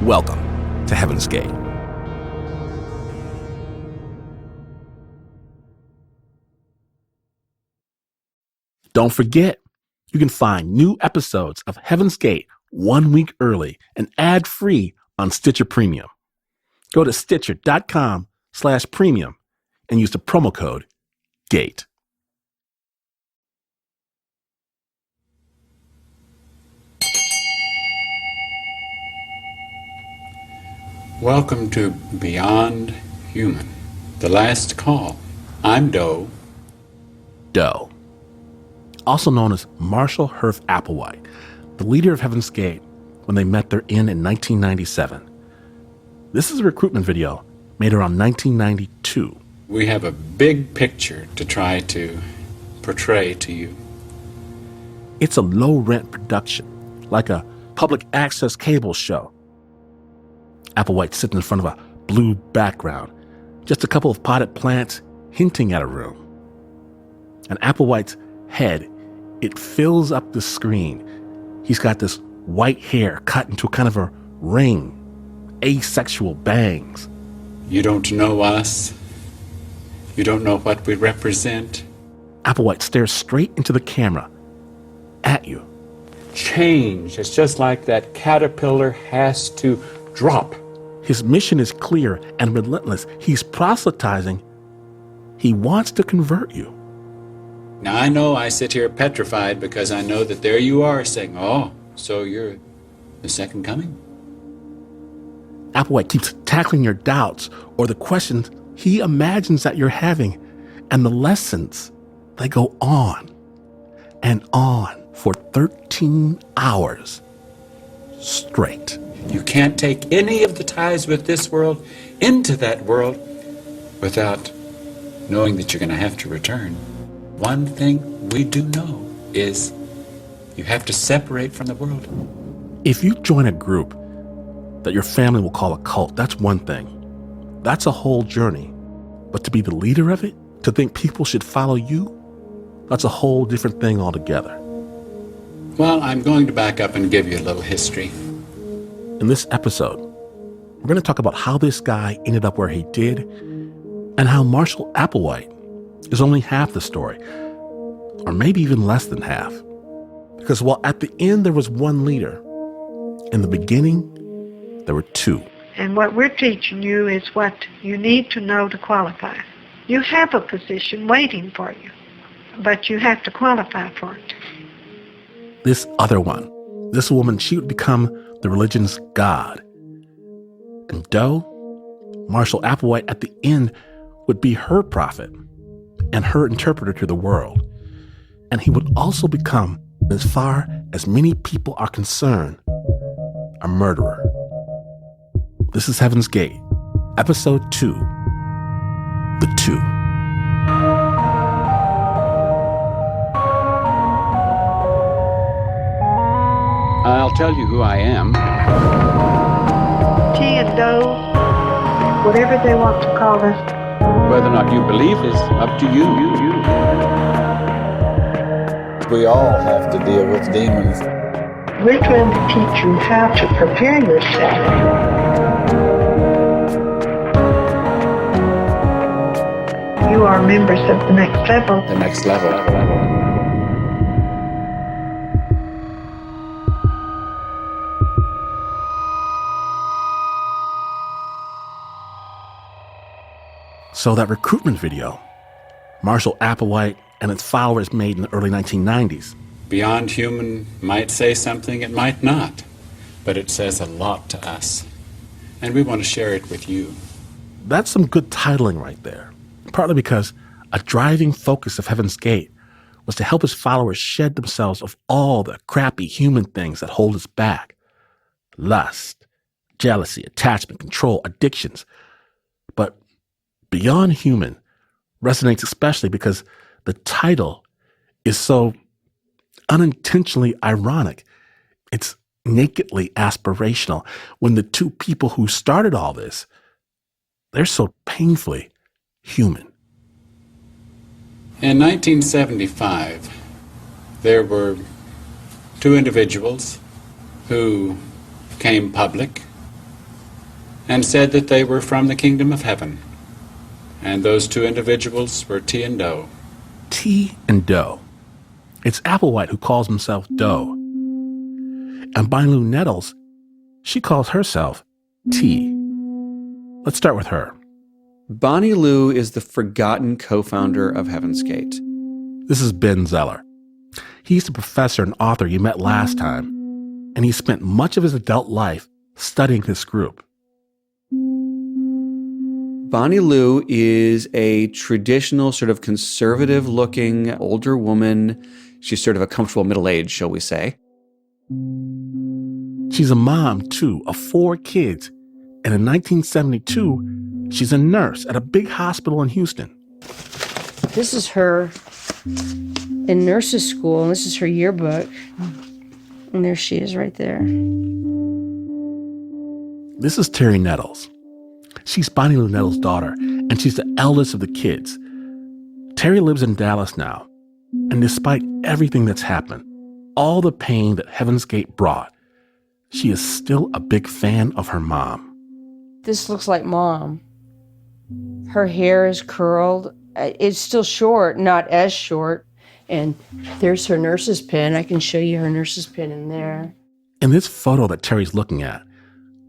Welcome to Heaven's Gate. Don't forget, you can find new episodes of Heaven's Gate 1 week early and ad-free on Stitcher Premium. Go to Stitcher.com/premium and use the promo code GATE. Welcome to Beyond Human, the last call. I'm Doe. Doe, also known as Marshall Applewhite, the leader of Heaven's Gate when they met their end in 1997. This is a recruitment video made around 1992. We have a big picture to try to portray to you. It's a low-rent production, like a public access cable show. Applewhite sitting in front of a blue background, just a couple of potted plants hinting at a room. And Applewhite's head, it fills up the screen. He's got this white hair cut into kind of a ring, asexual bangs. You don't know us. You don't know what we represent. Applewhite stares straight into the camera, at you. Change. It's just like that caterpillar has to drop. His mission is clear and relentless. He's proselytizing. He wants to convert you. Now, I know I sit here petrified because I know that there you are saying, oh, so you're the second coming? Applewhite keeps tackling your doubts or the questions he imagines that you're having. And the lessons, they go on and on for 13 hours straight. You can't take any of the ties with this world into that world without knowing that you're going to have to return. One thing we do know is you have to separate from the world. If you join a group that your family will call a cult, that's one thing. That's a whole journey. But to be the leader of it, to think people should follow you, that's a whole different thing altogether. Well, I'm going to back up and give you a little history. In this episode, we're going to talk about how this guy ended up where he did and how Marshall Applewhite is only half the story, or maybe even less than half. Because while at the end there was one leader, in the beginning there were two. And what we're teaching you is what you need to know to qualify. You have a position waiting for you, but you have to qualify for it. This other one, this woman, she would become the religion's god. And Doe, Marshall Applewhite, at the end would be her prophet and her interpreter to the world. And he would also become, as far as many people are concerned, a murderer. This is Heaven's Gate, Episode 2, The Two. I'll tell you who I am. T and Doe, whatever they want to call us. Whether or not you believe is up to you. We all have to deal with demons. We're trying to teach you how to prepare yourself. You are members of the next level. The next level. So that recruitment video Marshall Applewhite and its followers made in the early 1990s. Beyond Human might say something, it might not, but it says a lot to us, and we want to share it with you. That's some good titling right there, partly because a driving focus of Heaven's Gate was to help his followers shed themselves of all the crappy human things that hold us back. Lust, jealousy, attachment, control, addictions. But Beyond Human resonates especially because the title is so unintentionally ironic. It's nakedly aspirational when the two people who started all this, they're so painfully human. In 1975, there were two individuals who came public and said that they were from the kingdom of heaven. And those two individuals were T and Doe. T and Doe. It's Applewhite who calls himself Doe. And by Lou Nettles, she calls herself T. Let's start with her. Bonnie Lou is the forgotten co-founder of Heaven's Gate. This is Ben Zeller. He's the professor and author you met last time, and he spent much of his adult life studying this group. Bonnie Lou is a traditional, sort of conservative-looking older woman. She's sort of a comfortable middle age, shall we say. She's a mom, too, of 4 kids, and in 1972, she's a nurse at a big hospital in Houston. This is her in nurses school, and this is her yearbook. And there she is right there. This is Terry Nettles. She's Bonnie Lou Nettles' daughter, and she's the eldest of the kids. Terry lives in Dallas now, and despite everything that's happened, all the pain that Heaven's Gate brought, she is still a big fan of her mom. This looks like Mom. Her hair is curled. It's still short, not as short. And there's her nurse's pin. I can show you her nurse's pin in there. In this photo that Terry's looking at,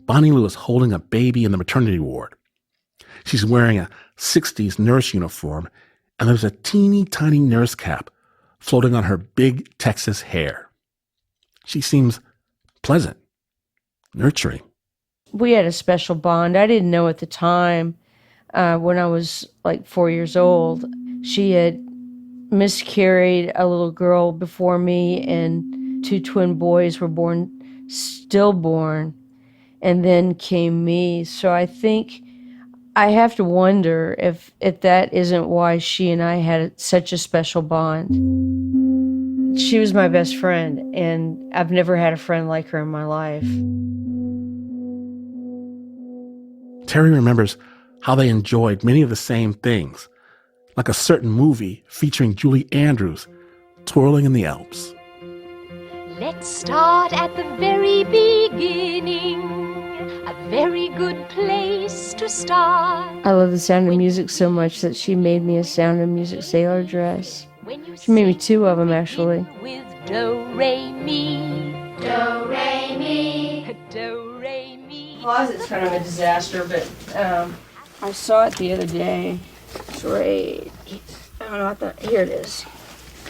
Bonnie Lou is holding a baby in the maternity ward. She's wearing a 60s nurse uniform, and there's a teeny tiny nurse cap floating on her big Texas hair. She seems pleasant, nurturing. We had a special bond. I didn't know at the time, when I was like 4 years old, she had miscarried a little girl before me, and 2 twin boys were born, stillborn, and then came me. So I think I have to wonder if that isn't why she and I had such a special bond. She was my best friend, and I've never had a friend like her in my life. Terry remembers how they enjoyed many of the same things, like a certain movie featuring Julie Andrews twirling in the Alps. Let's start at the very beginning, a very good place to start. I love The Sound of Music so much that she made me a Sound of Music sailor dress. She made me 2 of them, actually. With do, re, mi. Do, re, mi. Do, re, mi. Closet's kind of a disaster, but I saw it the other day. It's right. I don't know, I thought, here it is.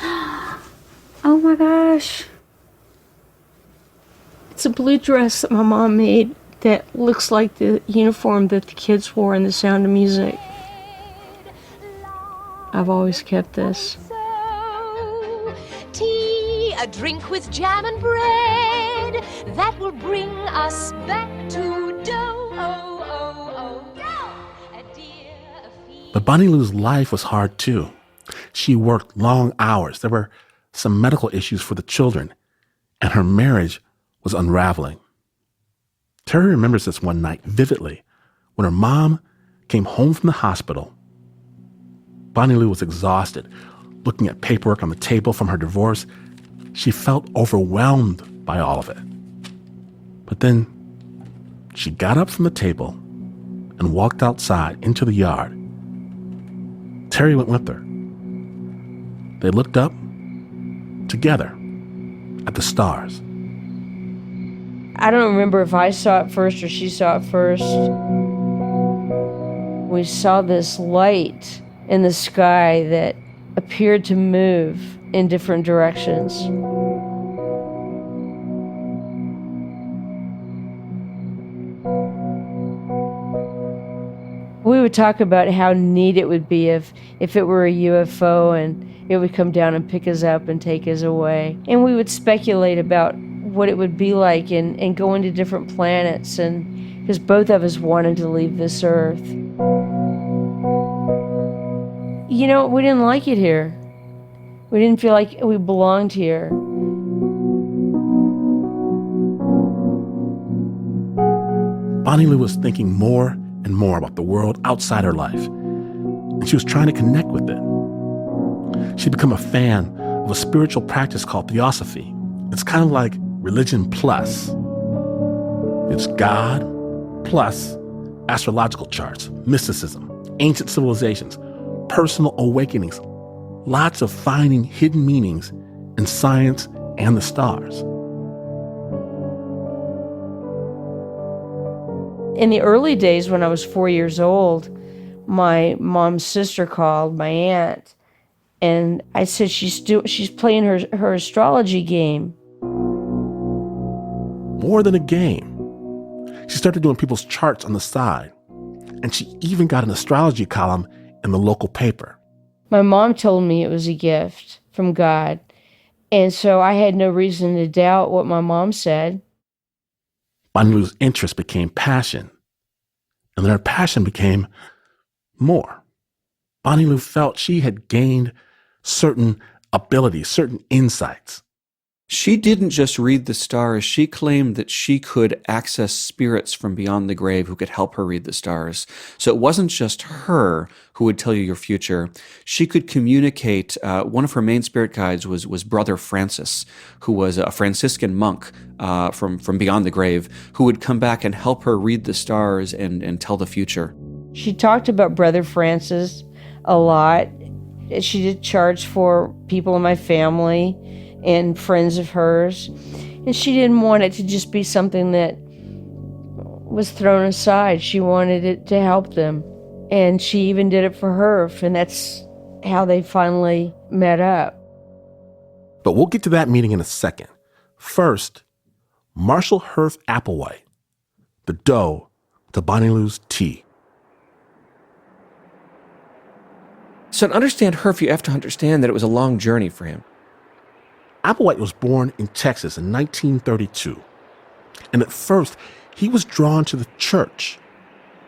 Oh my gosh. It's a blue dress that my mom made that looks like the uniform that the kids wore in The Sound of Music. I've always kept this. Tea, a drink with jam and bread, that will bring us back to dough. But Bonnie Lou's life was hard too. She worked long hours. There were some medical issues for the children, and her marriage was unraveling. Terry remembers this one night vividly when her mom came home from the hospital. Bonnie Lou was exhausted, looking at paperwork on the table from her divorce. She felt overwhelmed by all of it. But then she got up from the table and walked outside into the yard. Terry went with her. They looked up together at the stars. I don't remember if I saw it first or she saw it first. We saw this light in the sky that appeared to move in different directions. We would talk about how neat it would be if it were a UFO and it would come down and pick us up and take us away. And we would speculate about what it would be like and go into different planets, and because both of us wanted to leave this earth. You know, we didn't like it here. We didn't feel like we belonged here. Bonnie Lou was thinking more and more about the world outside her life, and she was trying to connect with it. She'd become a fan of a spiritual practice called theosophy. It's kind of like religion plus. It's God plus astrological charts, mysticism, ancient civilizations, personal awakenings, lots of finding hidden meanings in science and the stars. In the early days when I was 4 years old, my mom's sister called, my aunt, and I said she's playing her astrology game. More than a game. She started doing people's charts on the side, and she even got an astrology column in the local paper. My mom told me it was a gift from God, and so I had no reason to doubt what my mom said. Bonnie Lou's interest became passion, and then her passion became more. Bonnie Lou felt she had gained certain abilities, certain insights. She didn't just read the stars. She claimed that she could access spirits from beyond the grave who could help her read the stars. So it wasn't just her who would tell you your future. She could communicate. One of her main spirit guides was Brother Francis, who was a Franciscan monk from beyond the grave, who would come back and help her read the stars and tell the future. She talked about Brother Francis a lot. She did charge for people in my family and friends of hers. And she didn't want it to just be something that was thrown aside. She wanted it to help them. And she even did it for Herf, and that's how they finally met up. But we'll get to that meeting in a second. First, Marshall Herf Applewhite, the dough to Bonnie Lou's tea. So to understand Herf, you have to understand that it was a long journey for him. Applewhite was born in Texas in 1932. And at first, he was drawn to the church.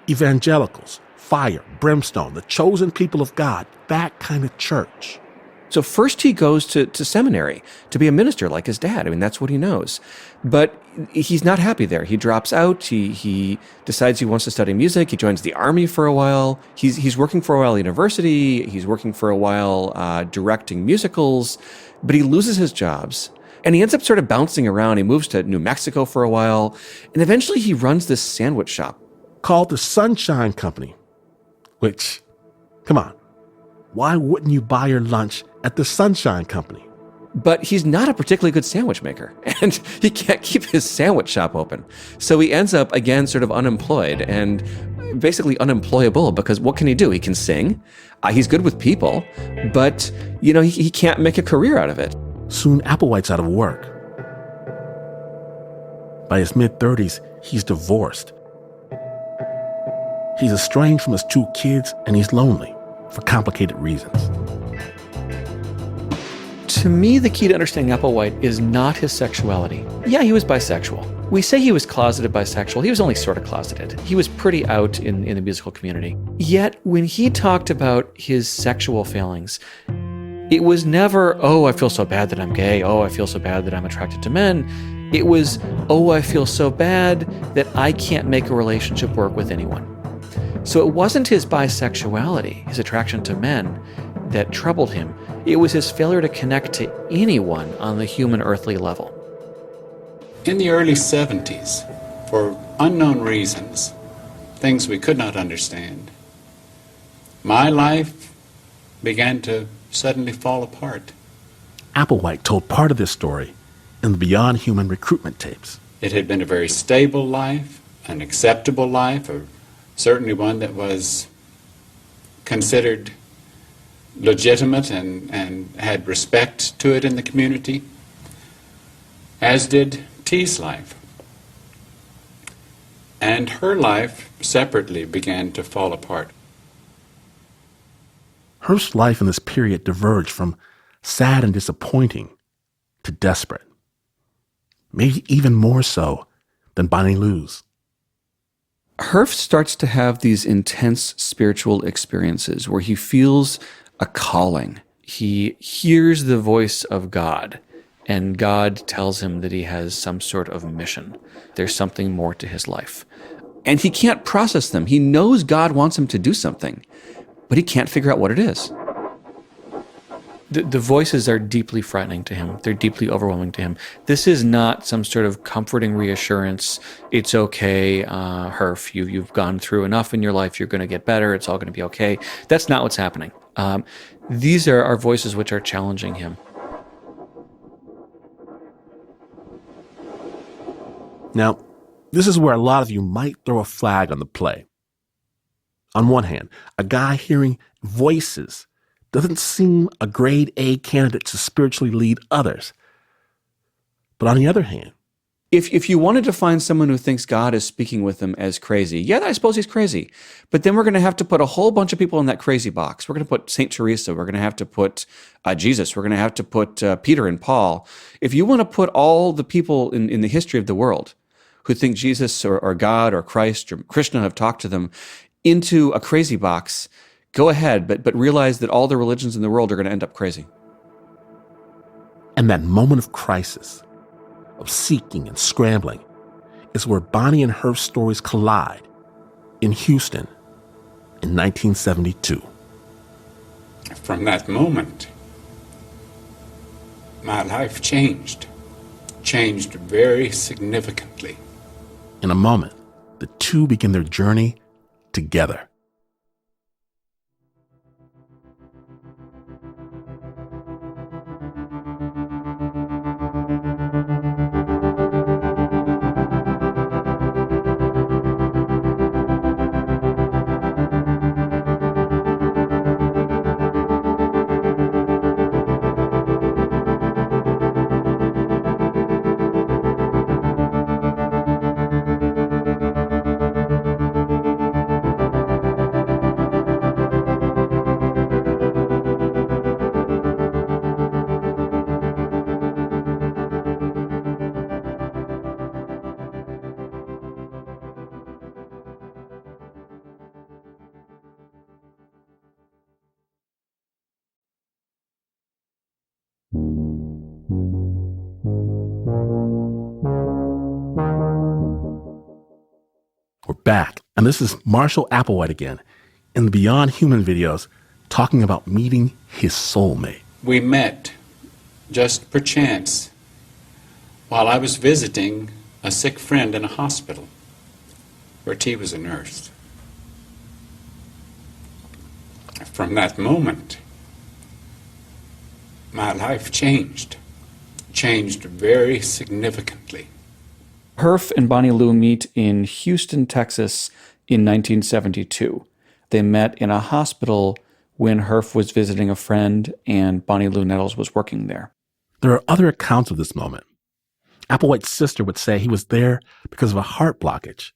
Evangelicals, fire, brimstone, the chosen people of God, that kind of church. So first he goes to seminary to be a minister like his dad. I mean, that's what he knows. But he's not happy there. He drops out. He decides he wants to study music. He joins the army for a while. He's working for a while at university. He's working for a while directing musicals. But he loses his jobs. And he ends up sort of bouncing around. He moves to New Mexico for a while. And eventually he runs this sandwich shop called the Sunshine Company. Which, come on, why wouldn't you buy your lunch at the Sunshine Company? But he's not a particularly good sandwich maker, and he can't keep his sandwich shop open. So he ends up, again, sort of unemployed and basically unemployable, because what can he do? He can sing. He's good with people, but, he can't make a career out of it. Soon, Applewhite's out of work. By his mid-30s, he's divorced. He's estranged from his 2 kids, and he's lonely for complicated reasons. To me, the key to understanding Applewhite is not his sexuality. Yeah, he was bisexual. We say he was closeted bisexual. He was only sort of closeted. He was pretty out in the musical community. Yet, when he talked about his sexual failings, it was never, oh, I feel so bad that I'm gay. Oh, I feel so bad that I'm attracted to men. It was, oh, I feel so bad that I can't make a relationship work with anyone. So it wasn't his bisexuality, his attraction to men, that troubled him. It was his failure to connect to anyone on the human earthly level. In the early 70s, for unknown reasons, things we could not understand, my life began to suddenly fall apart. Applewhite told part of this story in the Beyond Human recruitment tapes. It had been a very stable life, an acceptable life, or certainly one that was considered legitimate and had respect to it in the community, as did T's life. And her life separately began to fall apart. Herf's life in this period diverged from sad and disappointing to desperate. Maybe even more so than Bonnie Lou's. Herf starts to have these intense spiritual experiences where he feels a calling. He hears the voice of God, and God tells him that he has some sort of mission. There's something more to his life. And he can't process them. He knows God wants him to do something, but he can't figure out what it is. The voices are deeply frightening to him. They're deeply overwhelming to him. This is not some sort of comforting reassurance. It's okay, Herf. You've gone through enough in your life. You're going to get better. It's all going to be okay. That's not what's happening. These are voices which are challenging him. Now, this is where a lot of you might throw a flag on the play. On one hand, a guy hearing voices doesn't seem a grade A candidate to spiritually lead others. But on the other hand, if you wanted to find someone who thinks God is speaking with them as crazy, yeah, I suppose he's crazy. But then we're going to have to put a whole bunch of people in that crazy box. We're going to put St. Teresa. We're going to have to put Jesus. We're going to have to put Peter and Paul. If you want to put all the people in the history of the world who think Jesus or God or Christ or Krishna have talked to them into a crazy box, go ahead, but realize that all the religions in the world are going to end up crazy. And that moment of crisis, of seeking and scrambling, is where Bonnie and Herf's stories collide in Houston in 1972. From that moment, my life changed very significantly. In a moment, the two begin their journey together. We're back, and this is Marshall Applewhite again in the Beyond Human videos talking about meeting his soulmate. We met just perchance while I was visiting a sick friend in a hospital where T was a nurse. From that moment, my life changed very significantly. Herf and Bonnie Lou meet in Houston, Texas in 1972. They met in a hospital when Herf was visiting a friend and Bonnie Lou Nettles was working there. There are other accounts of this moment. Applewhite's sister would say he was there because of a heart blockage.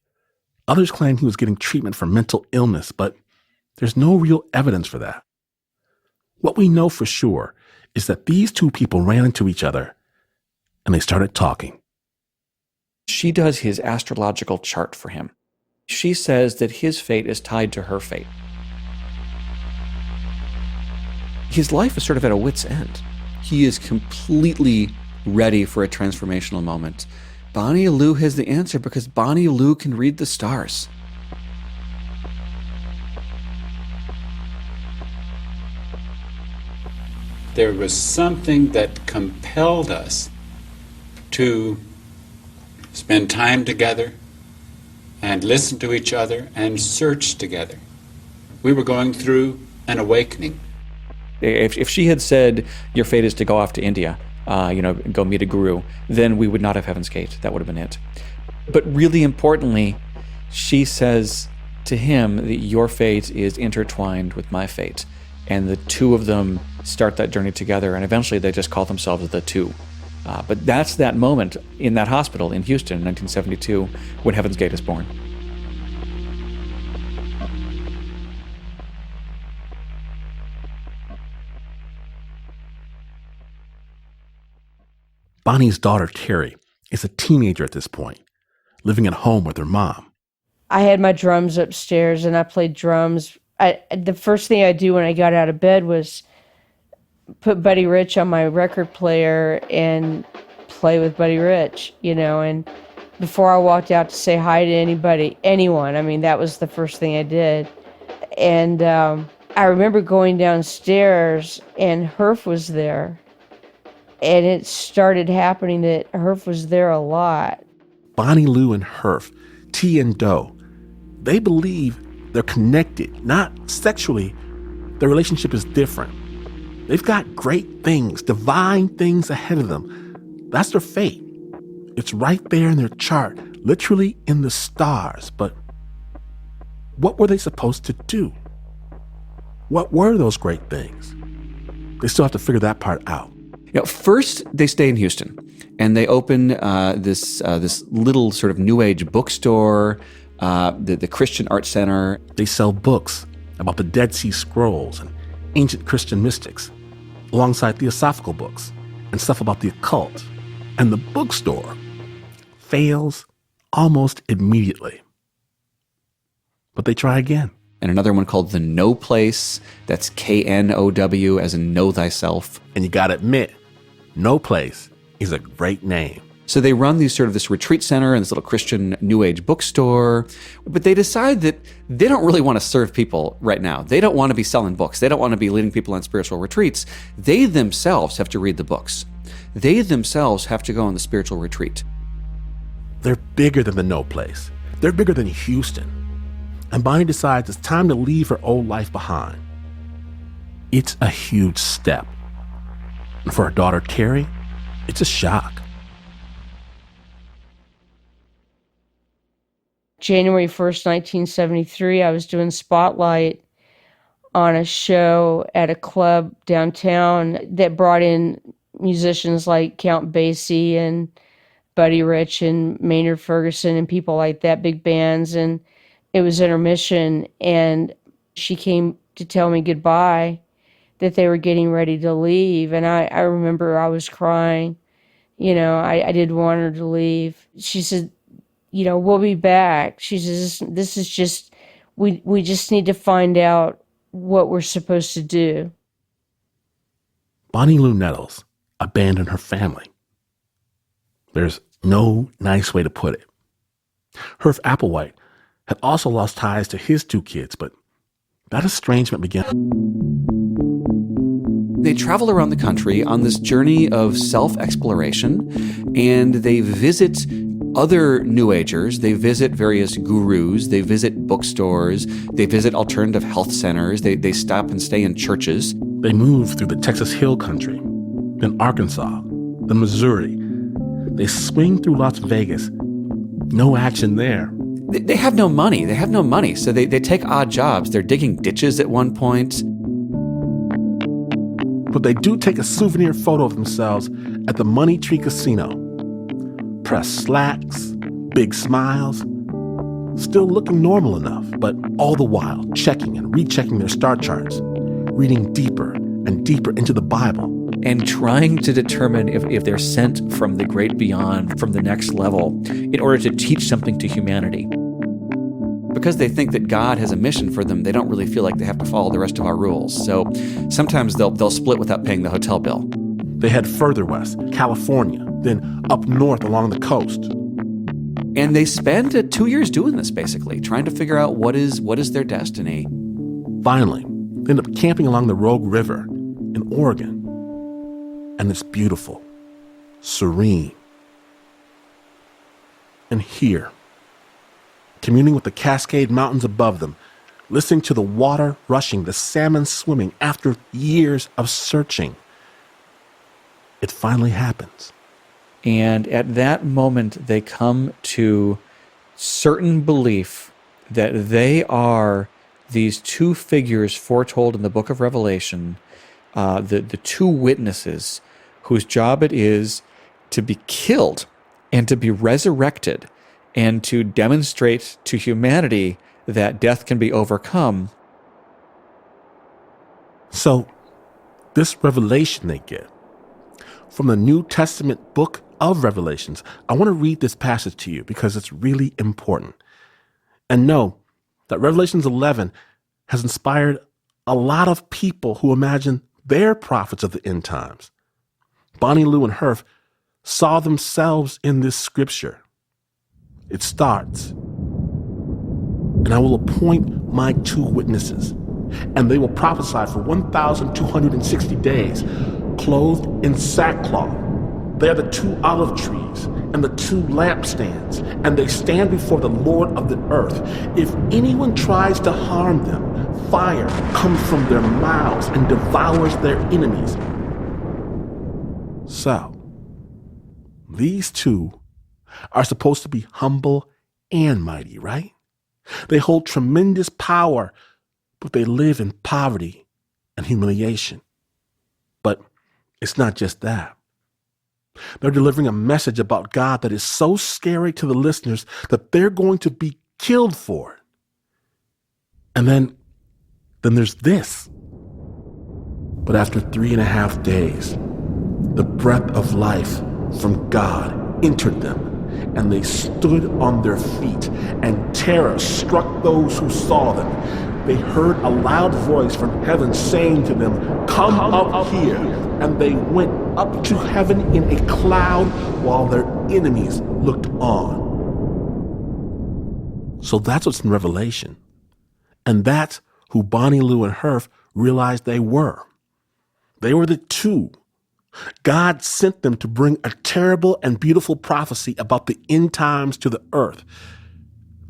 Others claim he was getting treatment for mental illness, but there's no real evidence for that. What we know for sure is that these two people ran into each other and they started talking. She does his astrological chart for him. She says that his fate is tied to her fate. His life is sort of at a wit's end. He is completely ready for a transformational moment. Bonnie Lou has the answer because Bonnie Lou can read the stars. There was something that compelled us to spend time together and listen to each other and search together. We were going through an awakening. If she had said, your fate is to go off to India, go meet a guru, then we would not have Heaven's Gate. That would have been it. But really importantly, she says to him that your fate is intertwined with my fate. And the two of them start that journey together, and eventually they just call themselves the two. But that's that moment in that hospital in Houston in 1972 when Heaven's Gate is born. Bonnie's daughter, Terry, is a teenager at this point, living at home with her mom. I had my drums upstairs and I played drums. The first thing I do when I got out of bed was put Buddy Rich on my record player and play with Buddy Rich, and before I walked out to say hi to anyone, that was the first thing I did. And I remember going downstairs and Herf was there. And it started happening that Herf was there a lot. Bonnie Lou and Herf, T and Doe, they believe they're connected, not sexually. Their relationship is different. They've got great things, divine things ahead of them. That's their fate. It's right there in their chart, literally in the stars. But what were they supposed to do? What were those great things? They still have to figure that part out. First, they stay in Houston, and they open this little sort of New Age bookstore, the Christian Art Center. They sell books about the Dead Sea Scrolls and ancient Christian mystics, alongside theosophical books and stuff about the occult. And the bookstore fails almost immediately. But they try again. And another one called The No Place. That's K-N-O-W, as in know thyself. And you gotta admit, No Place is a great name. So they run this retreat center and this little Christian New Age bookstore, but they decide that they don't really want to serve people right now. They don't want to be selling books. They don't want to be leading people on spiritual retreats. They themselves have to read the books. They themselves have to go on the spiritual retreat. They're bigger than the No Place. They're bigger than Houston. And Bonnie decides it's time to leave her old life behind. It's a huge step. And for her daughter, Terry, it's a shock. January 1st, 1973, I was doing Spotlight on a show at a club downtown that brought in musicians like Count Basie and Buddy Rich and Maynard Ferguson and people like that, big bands. And it was intermission, and she came to tell me goodbye, that they were getting ready to leave. And I remember I was crying. I didn't want her to leave. She said, we'll be back. She says, this is just, we just need to find out what we're supposed to do. Bonnie Lou Nettles abandoned her family. There's no nice way to put it. Herf Applewhite had also lost ties to his 2 kids, but that estrangement began. They travel around the country on this journey of self-exploration, and they visit other New Agers. They visit various gurus. They visit bookstores. They visit alternative health centers. They stop and stay in churches. They move through the Texas Hill Country, then Arkansas, then Missouri. They swing through Las Vegas. No action there. They have no money. So they take odd jobs. They're digging ditches at one point. But they do take a souvenir photo of themselves at the Money Tree Casino. Pressed slacks, big smiles, still looking normal enough, but all the while checking and rechecking their star charts, reading deeper and deeper into the Bible. And trying to determine if they're sent from the great beyond, from the next level, in order to teach something to humanity. Because they think that God has a mission for them, they don't really feel like they have to follow the rest of our rules. So sometimes they'll split without paying the hotel bill. They head further west, California, then up north along the coast. And they spend 2 years doing this, basically, trying to figure out what is their destiny. Finally, they end up camping along the Rogue River in Oregon. And it's beautiful, serene. And here, communing with the Cascade Mountains above them, listening to the water rushing, the salmon swimming after years of searching, it finally happens. And at that moment, they come to certain belief that they are these 2 figures foretold in the book of Revelation, the 2 witnesses whose job it is to be killed and to be resurrected and to demonstrate to humanity that death can be overcome. So, this revelation they get from the New Testament book of Revelations, I want to read this passage to you because it's really important. And know that Revelations 11 has inspired a lot of people who imagine they're prophets of the end times. Bonnie Lou and Herf saw themselves in this scripture. It starts, and I will appoint my 2 witnesses, and they will prophesy for 1,260 days, clothed in sackcloth. They are the 2 olive trees and the 2 lampstands, and they stand before the Lord of the earth. If anyone tries to harm them, fire comes from their mouths and devours their enemies. So, these 2 are supposed to be humble and mighty, right? They hold tremendous power, but they live in poverty and humiliation. But it's not just that. They're delivering a message about God that is so scary to the listeners that they're going to be killed for it. And then there's this. But after 3.5 days, the breath of life from God entered them, and they stood on their feet, and terror struck those who saw them. They heard a loud voice from heaven saying to them, "Come up here." And they went up to heaven in a cloud while their enemies looked on. So that's what's in Revelation. And that's who Bonnie, Lou, and Herf realized they were. They were the 2. God sent them to bring a terrible and beautiful prophecy about the end times to the earth.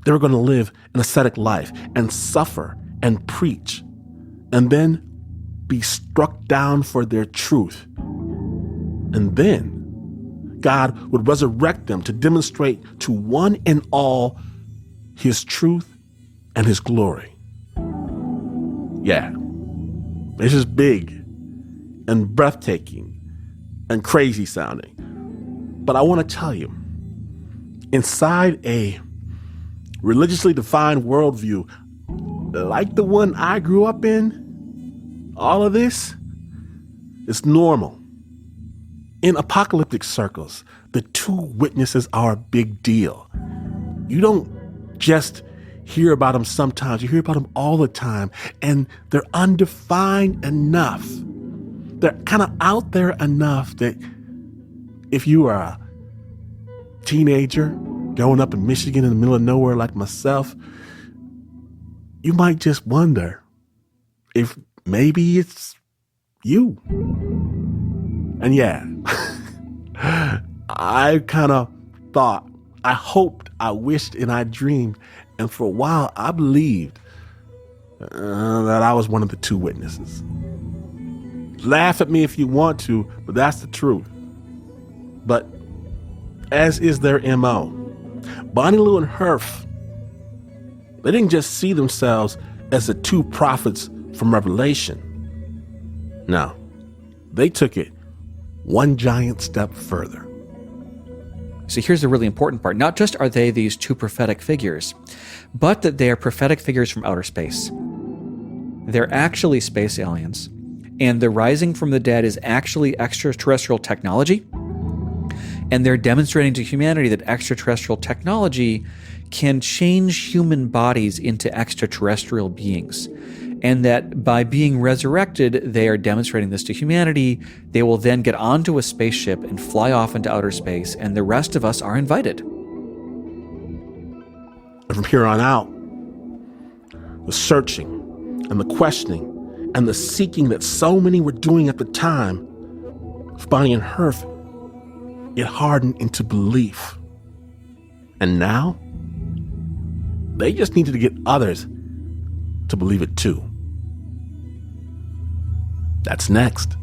They were going to live an ascetic life and suffer and preach, and then be struck down for their truth. And then God would resurrect them to demonstrate to one and all his truth and his glory. Yeah, this is big and breathtaking and crazy sounding. But I want to tell you, inside a religiously defined worldview like the one I grew up in, all of this is normal. In apocalyptic circles, the 2 witnesses are a big deal. You don't just hear about them sometimes, you hear about them all the time, and they're undefined enough. They're kind of out there enough that if you are a teenager growing up in Michigan in the middle of nowhere like myself, you might just wonder if maybe it's you. And yeah, I kind of thought, I hoped, I wished, and I dreamed. And for a while, I believed that I was one of the 2 witnesses. Laugh at me if you want to, but that's the truth. But as is their MO, Bonnie, Lou, and Herf, they didn't just see themselves as the 2 prophets from Revelation. No, they took it one giant step further. So here's the really important part. Not just are they these 2 prophetic figures, but that they are prophetic figures from outer space. They're actually space aliens, and the rising from the dead is actually extraterrestrial technology. And they're demonstrating to humanity that extraterrestrial technology can change human bodies into extraterrestrial beings. And that by being resurrected, they are demonstrating this to humanity. They will then get onto a spaceship and fly off into outer space, and the rest of us are invited. And from here on out, the searching and the questioning and the seeking that so many were doing at the time of Bonnie and Herf, it hardened into belief. And now, they just needed to get others to believe it too. That's next.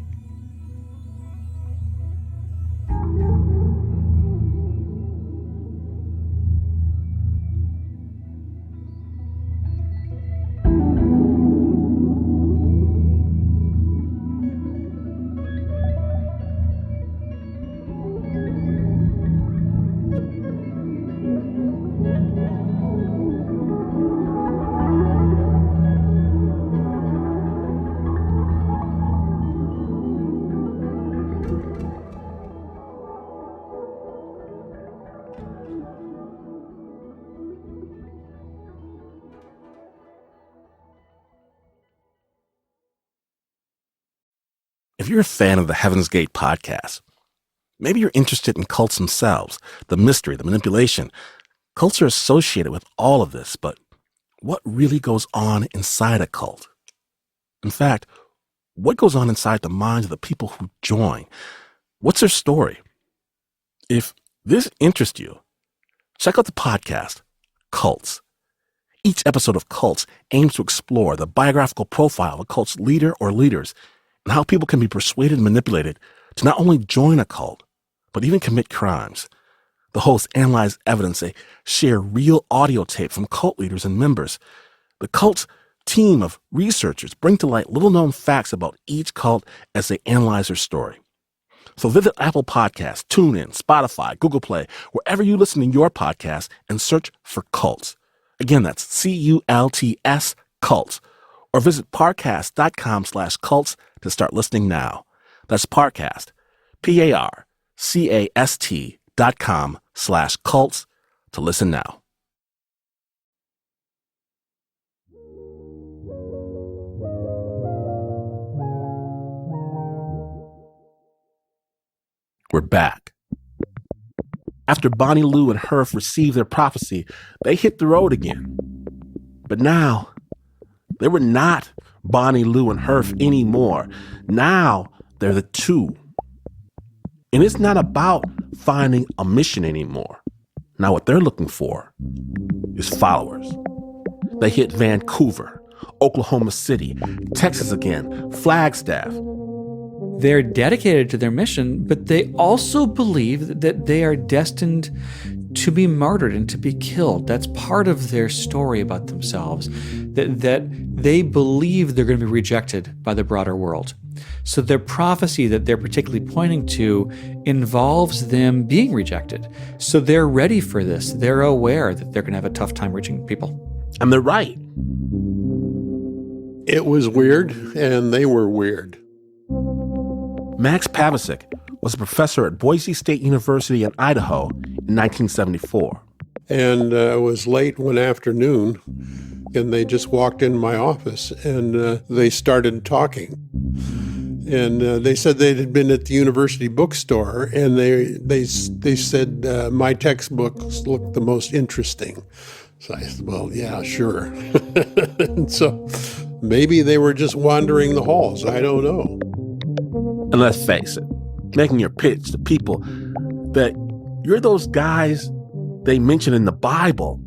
If you're a fan of the Heaven's Gate podcast, maybe you're interested in cults themselves, the mystery, the manipulation. Cults are associated with all of this, but what really goes on inside a cult? In fact, what goes on inside the minds of the people who join? What's their story? If this interests you, check out the podcast, Cults. Each episode of Cults aims to explore the biographical profile of a cult's leader or leaders and how people can be persuaded and manipulated to not only join a cult, but even commit crimes. The hosts analyze evidence. They share real audio tape from cult leaders and members. The Cult's team of researchers bring to light little-known facts about each cult as they analyze their story. So visit Apple Podcasts, TuneIn, Spotify, Google Play, wherever you listen to your podcast, and search for Cults. Again, that's CULTS, Cults. Or visit parcast.com/cults to start listening now. That's Parcast, PARCAST.com/cults to listen now. We're back. After Bonnie, Lou, and Herf received their prophecy, they hit the road again. But now, they were not Bonnie, Lou, and Herf anymore. Now, they're the two. And it's not about finding a mission anymore. Now, what they're looking for is followers. They hit Vancouver, Oklahoma City, Texas again, Flagstaff. They're dedicated to their mission, but they also believe that they are destined to be martyred and to be killed. That's part of their story about themselves, that they believe they're going to be rejected by the broader world. So their prophecy that they're particularly pointing to involves them being rejected. So they're ready for this. They're aware that they're going to have a tough time reaching people. And they're right. It was weird, and they were weird. Max Pavicic was a professor at Boise State University in Idaho in 1974. And it was late one afternoon, and they just walked in my office, and they started talking. And they said they had been at the university bookstore, and they said my textbooks looked the most interesting. So I said, well, yeah, sure. And so maybe they were just wandering the halls. I don't know. And let's face it, making your pitch to people that you're those guys they mention in the Bible,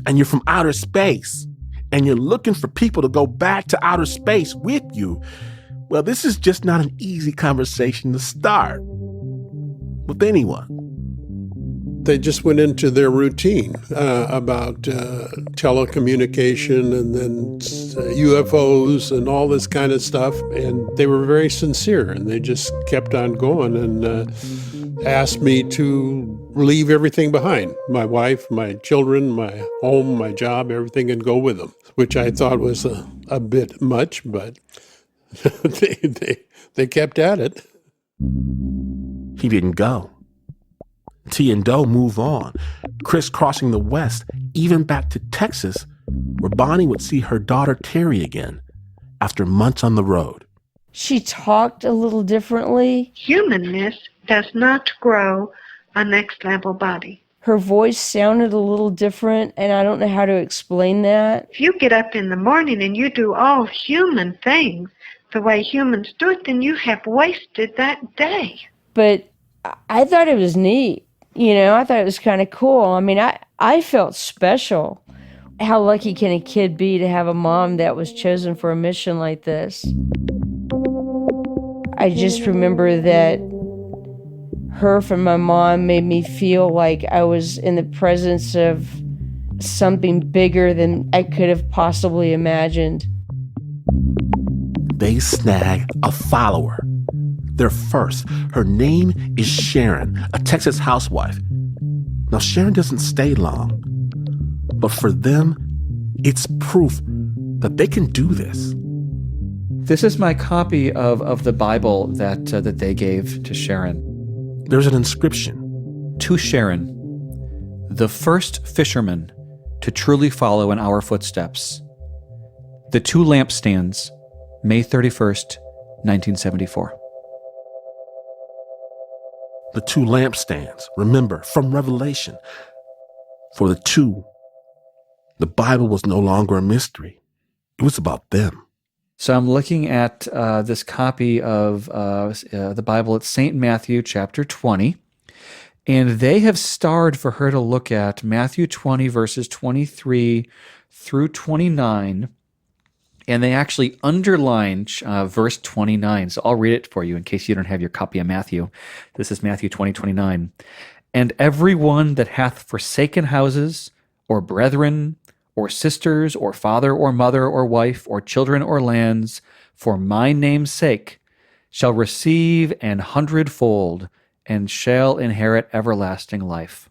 and you're from outer space, and you're looking for people to go back to outer space with you. Well, this is just not an easy conversation to start with anyone. They just went into their routine about telecommunication and then UFOs and all this kind of stuff. And they were very sincere, and they just kept on going and asked me to leave everything behind. My wife, my children, my home, my job, everything, and go with them, which I thought was a bit much, but they kept at it. He didn't go. T and Doe move on, crisscrossing the West, even back to Texas, where Bonnie would see her daughter Terry again after months on the road. She talked a little differently. Humanness does not grow a next-level body. Her voice sounded a little different, and I don't know how to explain that. If you get up in the morning and you do all human things the way humans do it, then you have wasted that day. But I thought it was neat. You know, I thought it was kind of cool. I mean, I felt special. How lucky can a kid be to have a mom that was chosen for a mission like this? I just remember that her and my mom made me feel like I was in the presence of something bigger than I could have possibly imagined. They snag a follower. They're first. Her name is Sharon, a Texas housewife. Now, Sharon doesn't stay long, but for them, it's proof that they can do this. This is my copy of the Bible that they gave to Sharon. There's an inscription. To Sharon, the first fisherman to truly follow in our footsteps. The Two Lampstands, May 31st, 1974. The two lampstands, remember, from Revelation. For the two, the Bible was no longer a mystery. It was about them. So I'm looking at this copy of the Bible. It's St. Matthew chapter 20. And they have starred for her to look at Matthew 20, verses 23 through 29. And they actually underline verse 29. So I'll read it for you in case you don't have your copy of Matthew. This is Matthew 20:29. And everyone that hath forsaken houses, or brethren, or sisters, or father, or mother, or wife, or children, or lands, for my name's sake, shall receive an hundredfold, and shall inherit everlasting life.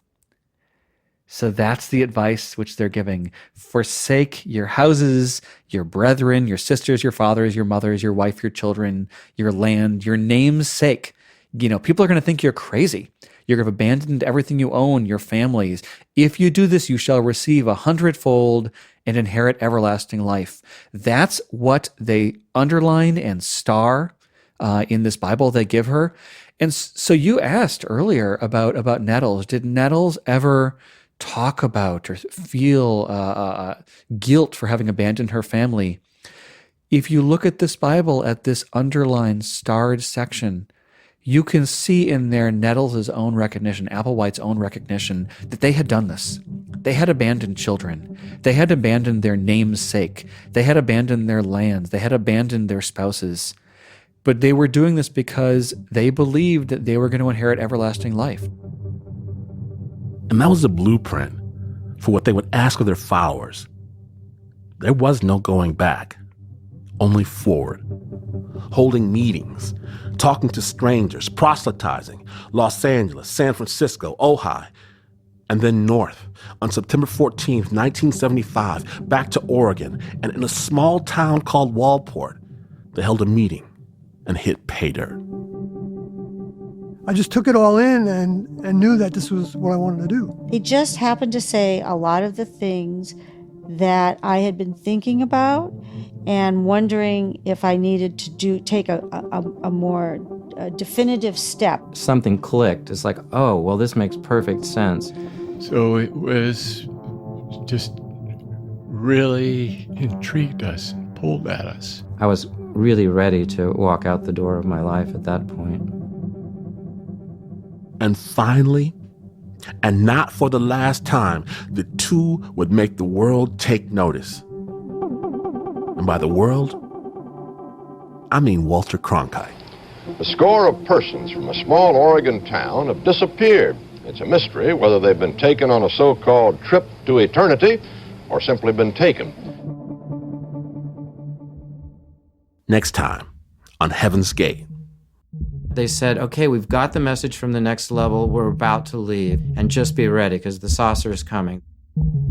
So that's the advice which they're giving. Forsake your houses, your brethren, your sisters, your fathers, your mothers, your wife, your children, your land, your name's sake. People are going to think you're crazy. You're going to have abandoned everything you own, your families. If you do this, you shall receive 100-fold and inherit everlasting life. That's what they underline and star in this Bible they give her. And so you asked earlier about Nettles. Did Nettles ever talk about or feel guilt for having abandoned her family? If you look at this Bible, at this underlined, starred section, you can see in there Nettles' own recognition, Applewhite's own recognition, that they had done this. They had abandoned children. They had abandoned their name's sake. They had abandoned their lands. They had abandoned their spouses. But they were doing this because they believed that they were going to inherit everlasting life. And that was the blueprint for what they would ask of their followers. There was no going back, only forward. Holding meetings, talking to strangers, proselytizing, Los Angeles, San Francisco, Ojai, and then north on September 14th, 1975, back to Oregon, and in a small town called Walport, they held a meeting and hit pay dirt. I just took it all in and knew that this was what I wanted to do. He just happened to say a lot of the things that I had been thinking about and wondering if I needed to take a more definitive step. Something clicked. It's like, oh, well, this makes perfect sense. So it was just really intrigued us and pulled at us. I was really ready to walk out the door of my life at that point. And finally, and not for the last time, the two would make the world take notice. And by the world, I mean Walter Cronkite. A score of persons from a small Oregon town have disappeared. It's a mystery whether they've been taken on a so-called trip to eternity or simply been taken. Next time on Heaven's Gate. They said, okay, we've got the message from the next level. We're about to leave. And just be ready because the saucer is coming.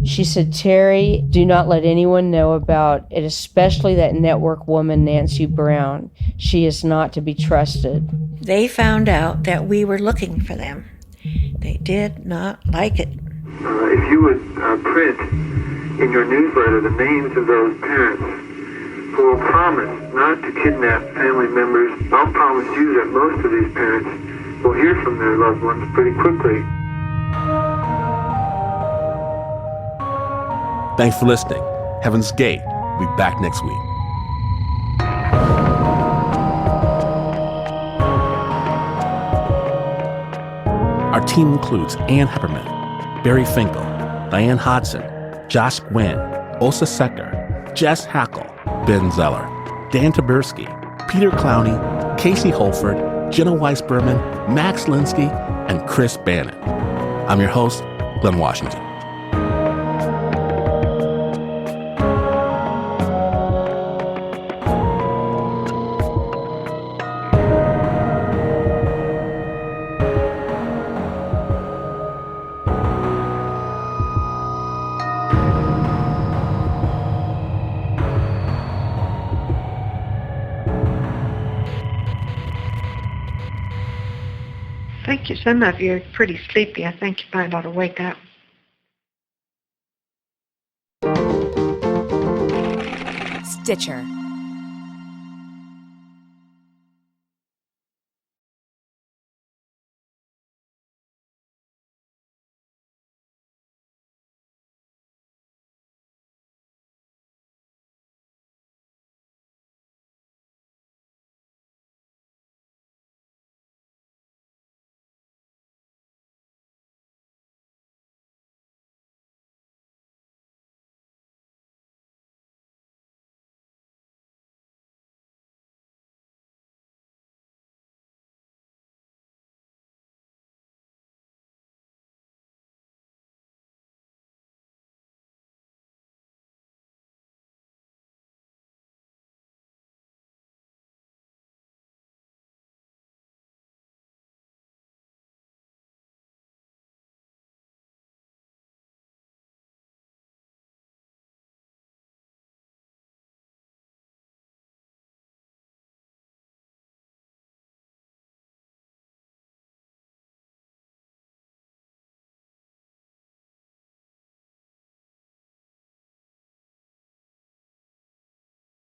She said, Terry, do not let anyone know about it, especially that network woman, Nancy Brown. She is not to be trusted. They found out that we were looking for them. They did not like it. If you would print in your newsletter the names of those parents who will promise not to kidnap family members, I'll promise you that most of these parents will hear from their loved ones pretty quickly. Thanks for listening. Heaven's Gate will be back next week. Our team includes Ann Hepperman, Barry Finkel, Diane Hodson, Josh Gwynn, Osa Secker, Jess Hackle, Ben Zeller, Dan Taberski, Peter Clowney, Casey Holford, Jenna Weiss-Berman, Max Linsky, and Chris Bannon. I'm your host, Glynn Washington. Thank you. Some of you are pretty sleepy. I think you might ought to wake up. Stitcher.